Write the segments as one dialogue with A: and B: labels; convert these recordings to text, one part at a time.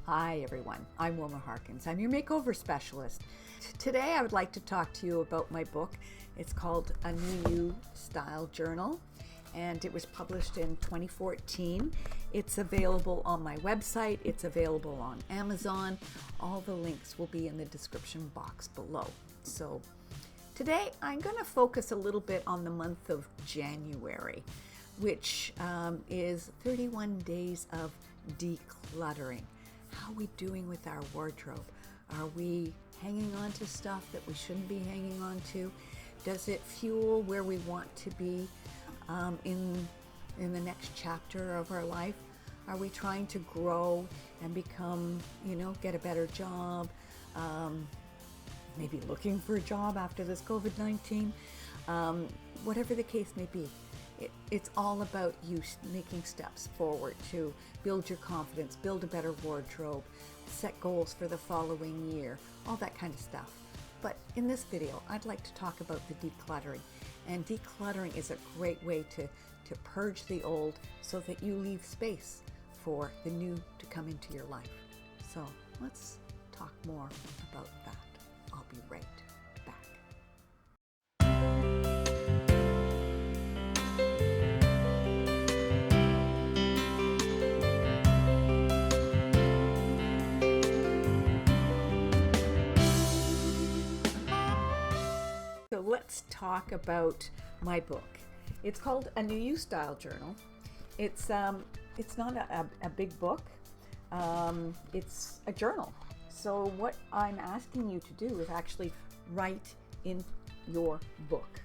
A: Hi everyone, I'm Wilma Haerkens. I'm your makeover specialist. Today I would like to talk to you about my book. It's called Anew Style Journal and it was published in 2014. It's available on my website, it's available on Amazon. All the links will be in the description box below. So today I'm going to focus a little bit on the month of January, which is 31 days of decluttering. How are we doing with our wardrobe? Are we hanging on to stuff that we shouldn't be hanging on to? Does it fuel where we want to be in the next chapter of our life? Are we trying to grow and become, get a better job? Maybe looking for a job after this COVID-19? Whatever the case may be. It's all about you making steps forward to build your confidence, build a better wardrobe, set goals for the following year, all that kind of stuff. But in this video, I'd like to talk about the decluttering. And decluttering is a great way to purge the old so that you leave space for the new to come into your life. So let's talk more about that. I'll be right back. So let's talk about my book. It's called Anew Style Journal. It's not a big book. It's a journal. So what I'm asking you to do is actually write in your book.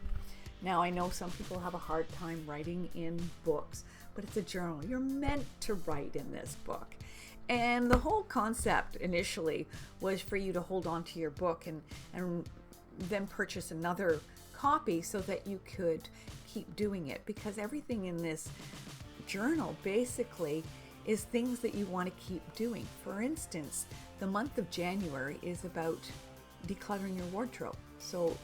A: Now I know some people have a hard time writing in books, but it's a journal. You're meant to write in this book. And the whole concept initially was for you to hold on to your book and then purchase another copy so that you could keep doing it, because everything in this journal basically is things that you want to keep doing. For instance, the month of January is about decluttering your wardrobe. So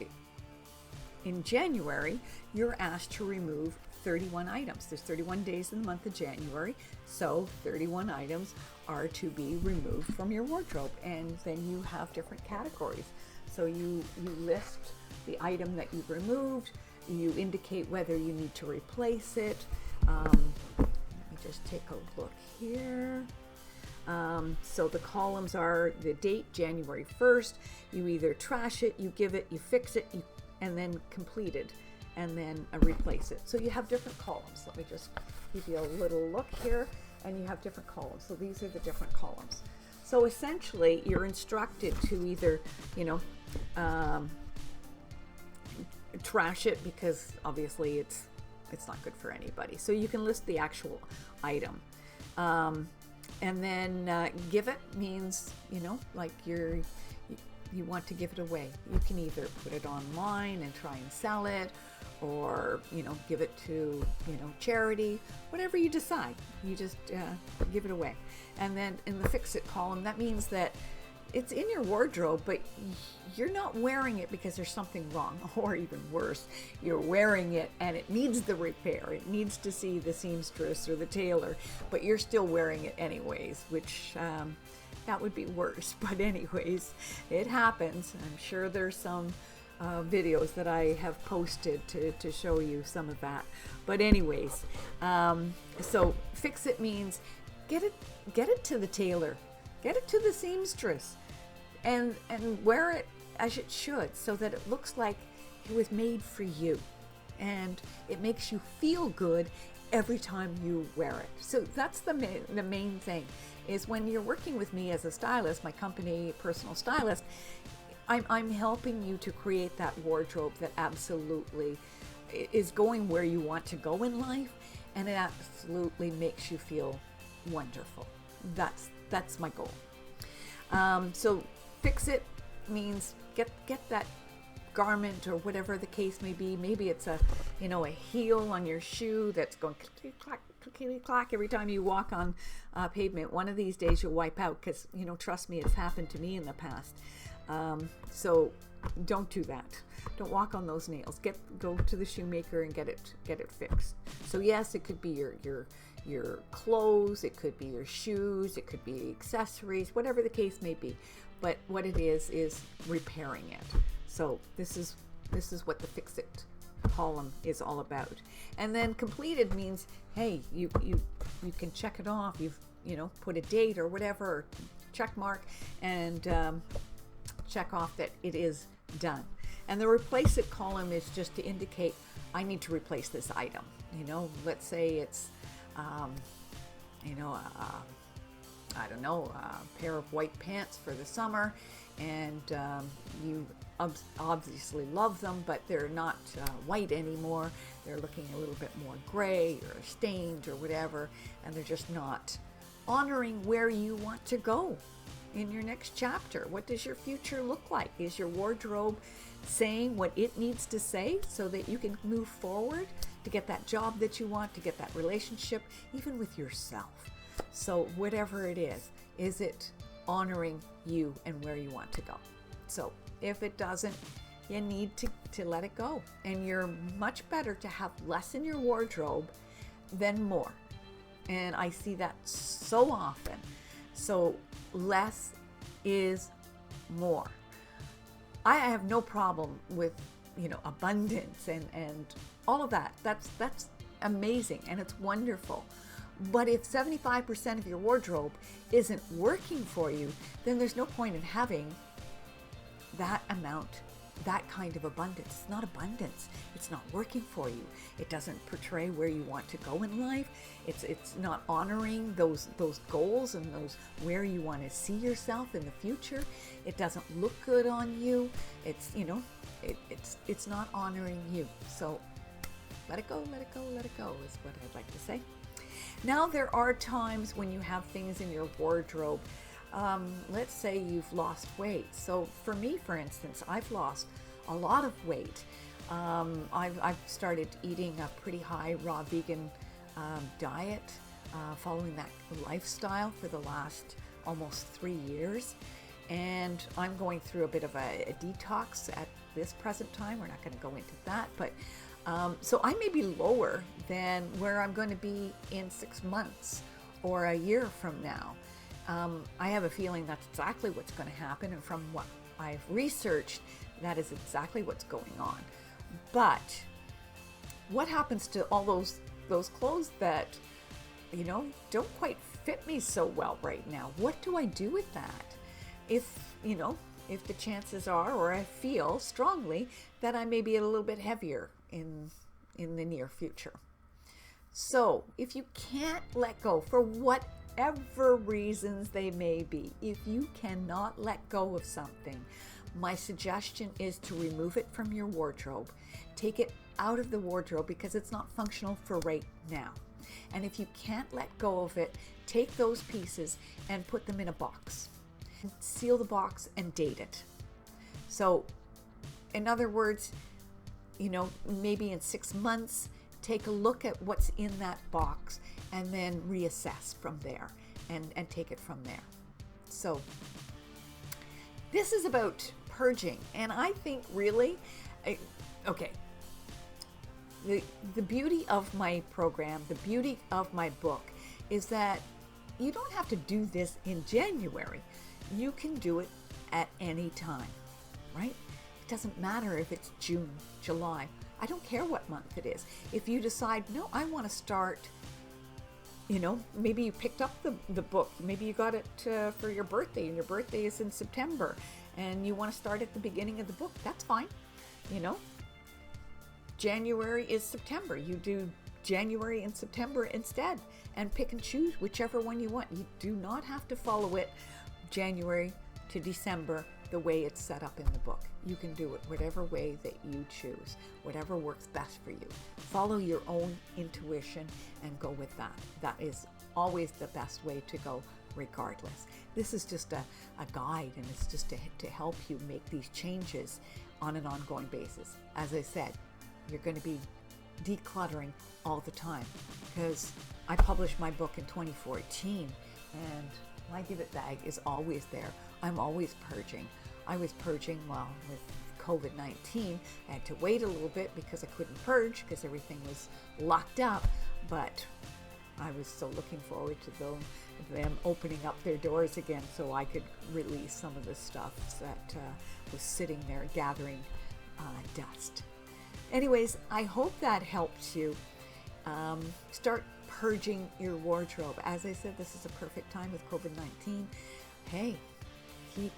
A: in January, you're asked to remove 31 items. There's 31 days in the month of January, so 31 items are to be removed from your wardrobe, and then you have different categories. So you list the item that you've removed, you indicate whether you need to replace it. Let me just take a look here. So the columns are the date, January 1st. You either trash it, you give it, you fix it, and then complete it, and then replace it. So you have different columns. Let me just give you a little look here, and you have different columns. So these are the different columns. So essentially, you're instructed to either, trash it, because obviously it's not good for anybody. So you can list the actual item. And then give it means, like you want to give it away. You can either put it online and try and sell it, or, give it to, charity, whatever you decide. You just give it away. And then in the fix it column, that means that it's in your wardrobe, but you're not wearing it because there's something wrong, or even worse, you're wearing it and it needs the repair. It needs to see the seamstress or the tailor, but you're still wearing it anyways, which that would be worse. But anyways, it happens. I'm sure there's some videos that I have posted to show you some of that. But anyways, so fix it means get it to the tailor, get it to the seamstress, and wear it as it should, so that it looks like it was made for you, and it makes you feel good every time you wear it. So that's the main thing, is when you're working with me as a stylist, my company, Personal Stylist, I'm helping you to create that wardrobe that absolutely is going where you want to go in life, and it absolutely makes you feel wonderful. That's my goal. So fix it means get that garment, or whatever the case may be. Maybe it's a heel on your shoe that's going clickety clack, clickety clack every time you walk on pavement. One of these days you'll wipe out, because trust me, it's happened to me in the past. So don't do that. Don't walk on those nails. Go to the shoemaker and get it fixed. So yes, it could be your your clothes, it could be your shoes, it could be accessories, whatever the case may be. But what it is repairing it. So this is what the fix it column is all about. And then completed means, hey, you can check it off. You've put a date or whatever, or check mark, and check off that it is done. And the replace it column is just to indicate I need to replace this item. Let's say it's I don't know, a pair of white pants for the summer, and you obviously love them, but they're not white anymore. They're looking a little bit more gray or stained or whatever, and they're just not honoring where you want to go in your next chapter. What does your future look like? Is your wardrobe saying what it needs to say so that you can move forward to get that job that you want, to get that relationship, even with yourself? So whatever it is it honoring you and where you want to go? So if it doesn't, you need to let it go. And you're much better to have less in your wardrobe than more. And I see that so often. So less is more. I have no problem with, abundance and all of that. That's amazing and it's wonderful. But if 75% of your wardrobe isn't working for you, then there's no point in having that amount, that kind of abundance. It's not abundance. It's not working for you. It doesn't portray where you want to go in life. It's not honoring those goals and those where you want to see yourself in the future. It doesn't look good on you. It's not honoring you. So let it go, let it go, let it go is what I'd like to say. Now, there are times when you have things in your wardrobe. Let's say you've lost weight. So for me, for instance, I've lost a lot of weight. I've started eating a pretty high raw vegan diet, following that lifestyle for the last almost 3 years. And I'm going through a bit of a detox at this present time. We're not going to go into that, but so I may be lower than where I'm going to be in 6 months or a year from now. I have a feeling that's exactly what's going to happen, and from what I've researched, that is exactly what's going on. But what happens to all those clothes that don't quite fit me so well right now? What do I do with that? If the chances are, or I feel strongly that I may be a little bit heavier in the near future. So if you can't let go for whatever reasons they may be, if you cannot let go of something, my suggestion is to remove it from your wardrobe. Take it out of the wardrobe because it's not functional for right now. And if you can't let go of it, take those pieces and put them in a box. Seal the box and date it. So in other words, maybe in 6 months, take a look at what's in that box and then reassess from there and take it from there. So this is about purging. And I think really, the beauty of my program, the beauty of my book is that you don't have to do this in January. You can do it at any time, right? It doesn't matter if it's June, July. I don't care what month it is. If you decide, no, I want to start, maybe you picked up the book. Maybe you got it for your birthday, and your birthday is in September, and you want to start at the beginning of the book. That's fine. January is September. You do January and September instead, and pick and choose whichever one you want. You do not have to follow it January to December the way it's set up in the book. You can do it whatever way that you choose, whatever works best for you. Follow your own intuition and go with that. That is always the best way to go regardless. This is just a guide, and it's just to help you make these changes on an ongoing basis. As I said, you're going to be decluttering all the time because I published my book in 2014, and my give it bag is always there. I'm always purging. I was purging with COVID-19. I had to wait a little bit because I couldn't purge because everything was locked up. But I was so looking forward to them opening up their doors again so I could release some of the stuff that was sitting there gathering dust. Anyways, I hope that helps you start purging your wardrobe. As I said, this is a perfect time with COVID-19. Hey, keep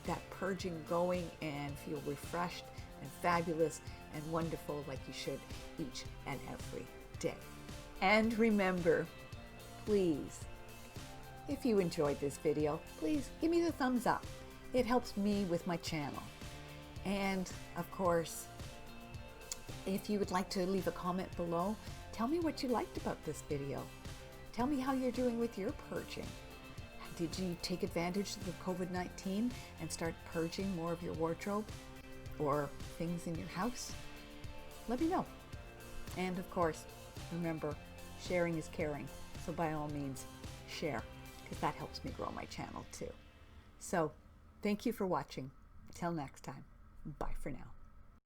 A: that purging going and feel refreshed and fabulous and wonderful like you should each and every day. And remember, please, if you enjoyed this video, please give me the thumbs up. It helps me with my channel. And of course, if you would like to leave a comment below, tell me what you liked about this video. Tell me how you're doing with your purging. Did you take advantage of the COVID-19 and start purging more of your wardrobe or things in your house? Let me know. And of course, remember, sharing is caring. So by all means, share, because that helps me grow my channel too. So thank you for watching. Till next time. Bye for now.